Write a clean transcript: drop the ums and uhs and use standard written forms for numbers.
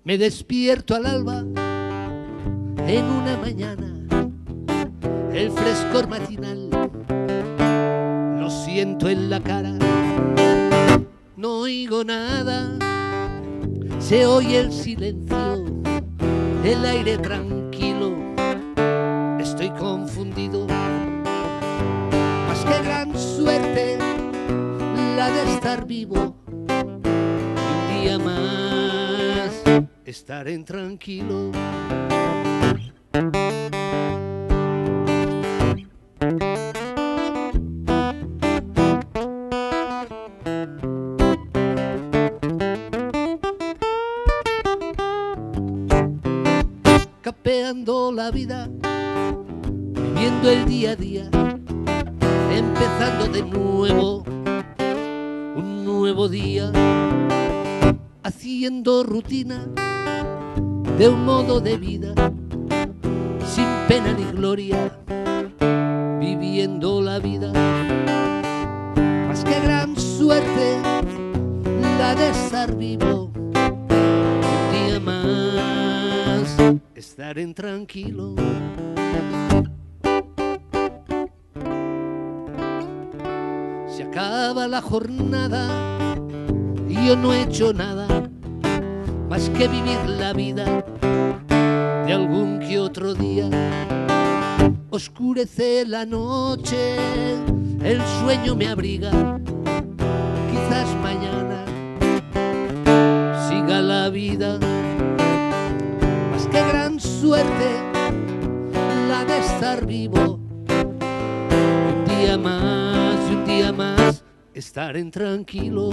Me despierto al alba en una mañana, el frescor matinal lo siento en la cara. No oigo nada, se oye el silencio, el aire tranquilo. Estoy confundido, más que gran suerte la de estar vivo y un día más estar en tranquilo. Capeando la vida, viviendo el día a día, empezando de nuevo, un nuevo día, haciendo rutina de un modo de vida, sin pena ni gloria, viviendo la vida. Más que gran suerte la de estar vivo, un día más estar en tranquilo. Se acaba la jornada y yo no he hecho nada más que vivir la vida de algún que otro día. Oscurece la noche, el sueño me abriga, quizás mañana siga la vida. Más que gran suerte la de estar vivo, un día más y un día más estar en tranquilo.